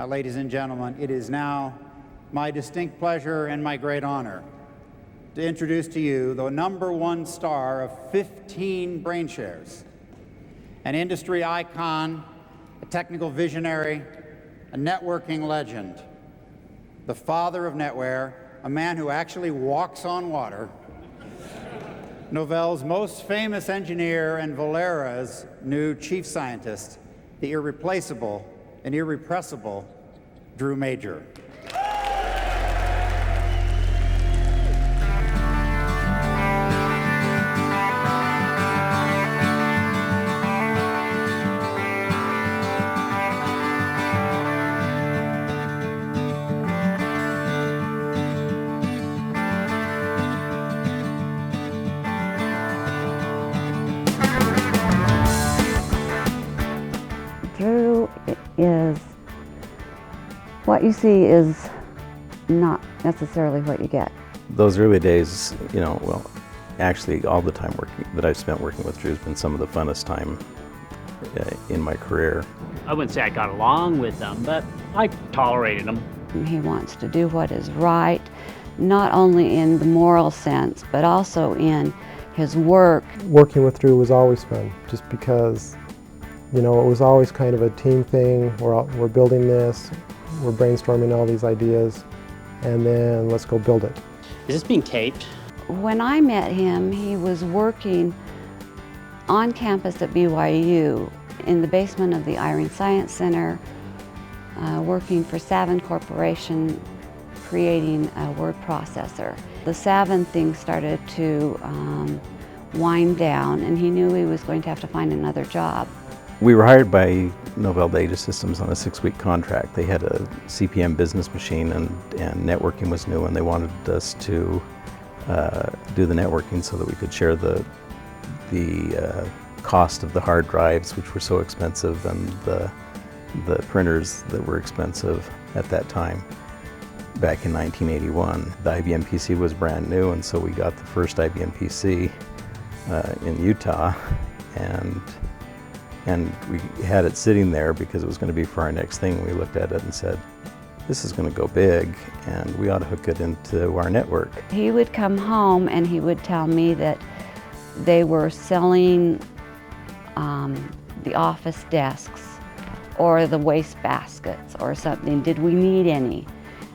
Ladies and gentlemen, it is now my distinct pleasure and my great honor to introduce to you the #1 star of 15 brain shares, an industry icon, a technical visionary, a networking legend, the father of NetWare, a man who actually walks on water, Novell's most famous engineer and Valera's new chief scientist, the irreplaceable and irrepressible Drew Major. Drew is, what you see is not necessarily what you get. Those early days, well, actually all the time that I've spent working with Drew has been some of the funnest time in my career. I wouldn't say I got along with them, but I tolerated them. He wants to do what is right, not only in the moral sense, but also in his work. Working with Drew was always fun, just because it was always kind of a team thing. We're building this, we're brainstorming all these ideas, and then let's go build it. Is this being taped? When I met him, he was working on campus at BYU in the basement of the Irene Science Center, working for Savin Corporation, creating a word processor. The Savin thing started to wind down, and he knew he was going to have to find another job. We were hired by Novell Data Systems on a 6-week contract. They had a CPM business machine and networking was new, and they wanted us to do the networking so that we could share the cost of the hard drives, which were so expensive, and the printers that were expensive at that time. Back in 1981, the IBM PC was brand new, and so we got the first IBM PC in Utah, and we had it sitting there because it was going to be for our next thing. We looked at it and said, this is going to go big, and we ought to hook it into our network. He would come home and he would tell me that they were selling the office desks or the waste baskets or something. Did we need any?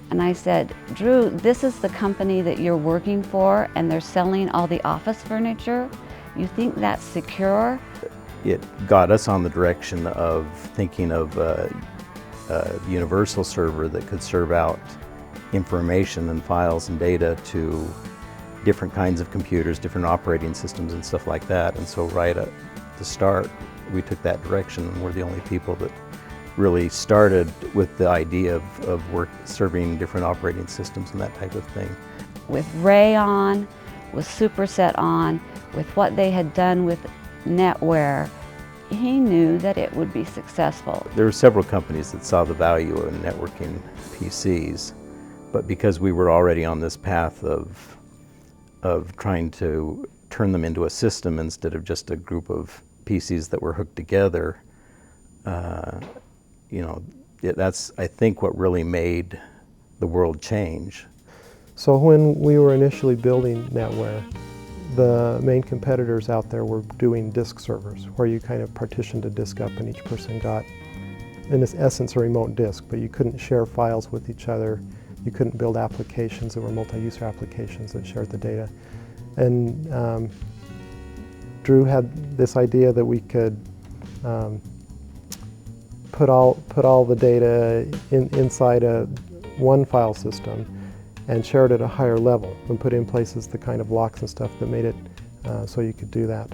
And I said, Drew, this is the company that you're working for, and they're selling all the office furniture. You think that's secure? It got us on the direction of thinking of a universal server that could serve out information and files and data to different kinds of computers, different operating systems and stuff like that. And so right at the start, we took that direction, and we're the only people that really started with the idea of serving different operating systems and that type of thing. With Ray on, with Superset on, with what they had done with NetWare, he knew that it would be successful. There were several companies that saw the value in networking PCs, but because we were already on this path of trying to turn them into a system instead of just a group of PCs that were hooked together, that's, I think, what really made the world change. So when we were initially building NetWare, the main competitors out there were doing disk servers, where you kind of partitioned a disk up and each person got, in essence, a remote disk, but you couldn't share files with each other. You couldn't build applications that were multi-user applications that shared the data. And Drew had this idea that we could put all the data inside one file system and share it at a higher level and put in places the kind of locks and stuff that made it so you could do that.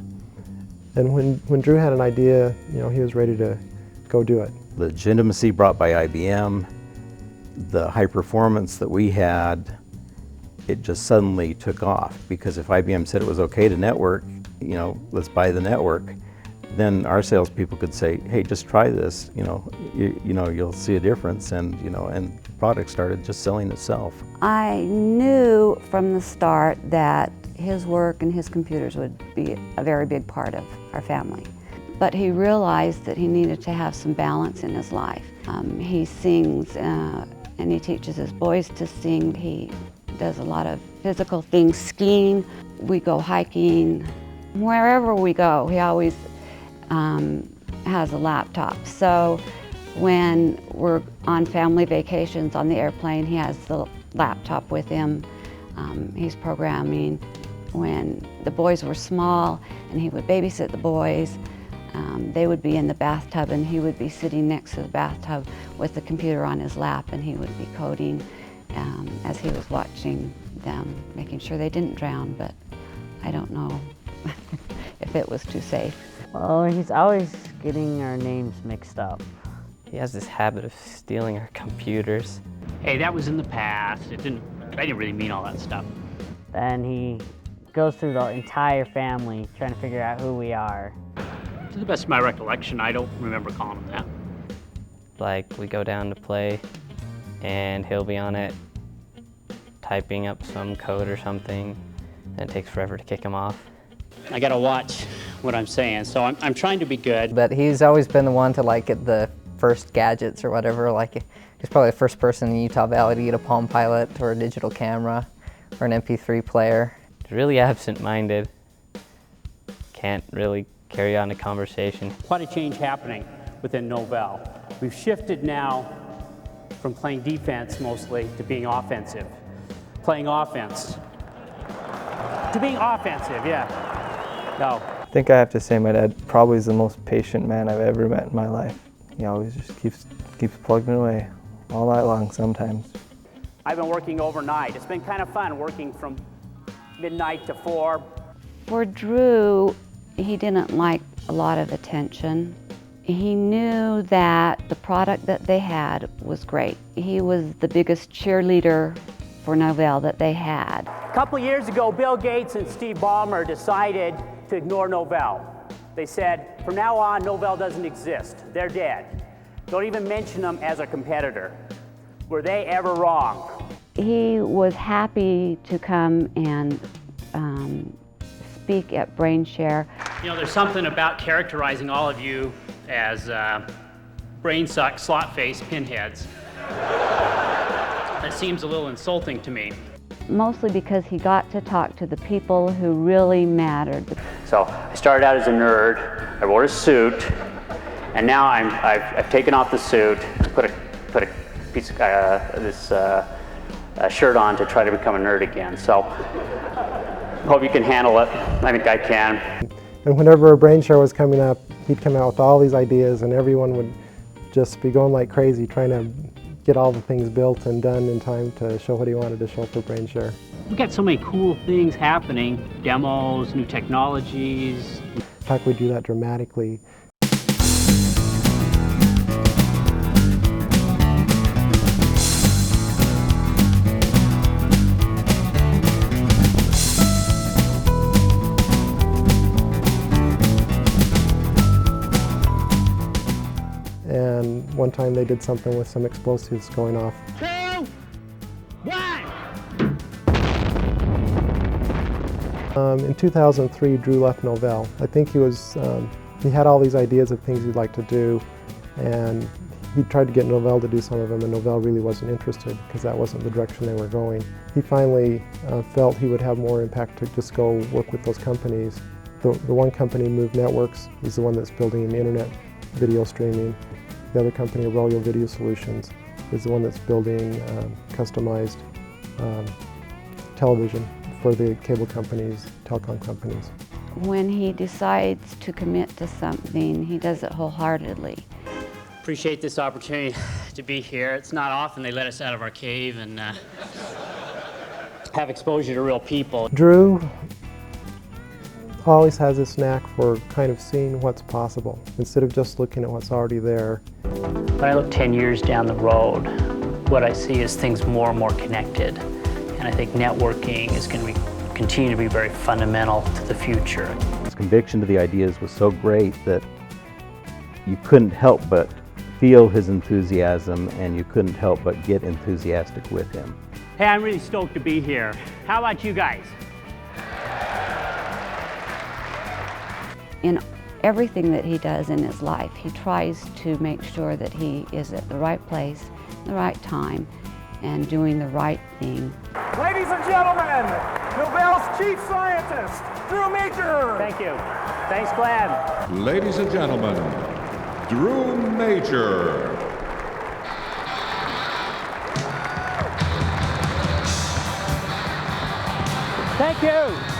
And when Drew had an idea, he was ready to go do it. The legitimacy brought by IBM, the high performance that we had, it just suddenly took off, because if IBM said it was okay to network, let's buy the network, then our salespeople could say, hey, just try this, you'll see a difference, and and the product started just selling itself. I knew from the start that his work and his computers would be a very big part of our family. But he realized that he needed to have some balance in his life. He sings and he teaches his boys to sing. He does a lot of physical things, skiing. We go hiking. Wherever we go, he always has a laptop. So when we're on family vacations on the airplane, he has the laptop with him. He's programming. When the boys were small and he would babysit the boys, they would be in the bathtub and he would be sitting next to the bathtub with the computer on his lap, and he would be coding as he was watching them, making sure they didn't drown, but I don't know if it was too safe. Well, he's always getting our names mixed up. He has this habit of stealing our computers. Hey, that was in the past. I didn't really mean all that stuff. Then he goes through the entire family trying to figure out who we are. To the best of my recollection, I don't remember calling him that. Like, we go down to play, and he'll be on it, typing up some code or something, and it takes forever to kick him off. I gotta watch what I'm saying, so I'm trying to be good. But he's always been the one to like get the first gadgets or whatever. Like, he's probably the first person in Utah Valley to get a Palm Pilot or a digital camera or an MP3 player. He's really absent-minded. Can't really carry on a conversation. Quite a change happening within Novell. We've shifted now from playing defense mostly to being offensive. Playing offense to being offensive, yeah. No. I think I have to say my dad probably is the most patient man I've ever met in my life. He always just keeps plugging away all night long sometimes. I've been working overnight. It's been kind of fun working from midnight to 4. For Drew, he didn't like a lot of attention. He knew that the product that they had was great. He was the biggest cheerleader for Novell that they had. A couple years ago, Bill Gates and Steve Ballmer decided to ignore Novell. They said, from now on, Novell doesn't exist. They're dead. Don't even mention them as a competitor. Were they ever wrong? He was happy to come and speak at BrainShare. You know, there's something about characterizing all of you as brain suck, slot face pinheads. That seems a little insulting to me. Mostly because he got to talk to the people who really mattered. So I started out as a nerd. I wore a suit, and now I've taken off the suit, put a piece of this shirt on to try to become a nerd again. So hope you can handle it. I think I can. And whenever a BrainShare was coming up, he'd come out with all these ideas, and everyone would just be going like crazy trying to get all the things built and done in time to show what he wanted to show for BrainShare. We've got so many cool things happening, demos, new technologies. How could we do that dramatically? And one time they did something with some explosives going off. 2, 1! In 2003, Drew left Novell. I think he had all these ideas of things he'd like to do, and he tried to get Novell to do some of them, and Novell really wasn't interested because that wasn't the direction they were going. He finally felt he would have more impact to just go work with those companies. The one company, Move Networks, is the one that's building internet video streaming. The other company, Aurelio Video Solutions, is the one that's building customized television for the cable companies, telecom companies. When he decides to commit to something, he does it wholeheartedly. Appreciate this opportunity to be here. It's not often they let us out of our cave and have exposure to real people. Drew always has this knack for kind of seeing what's possible instead of just looking at what's already there. When I look 10 years down the road, what I see is things more and more connected. And I think networking is going to continue to be very fundamental to the future. His conviction to the ideas was so great that you couldn't help but feel his enthusiasm, and you couldn't help but get enthusiastic with him. Hey, I'm really stoked to be here. How about you guys? In everything that he does in his life, he tries to make sure that he is at the right place, the right time, and doing the right thing. Ladies and gentlemen, Novell's chief scientist, Drew Major. Thank you. Thanks, Glad. Ladies and gentlemen, Drew Major. Thank you.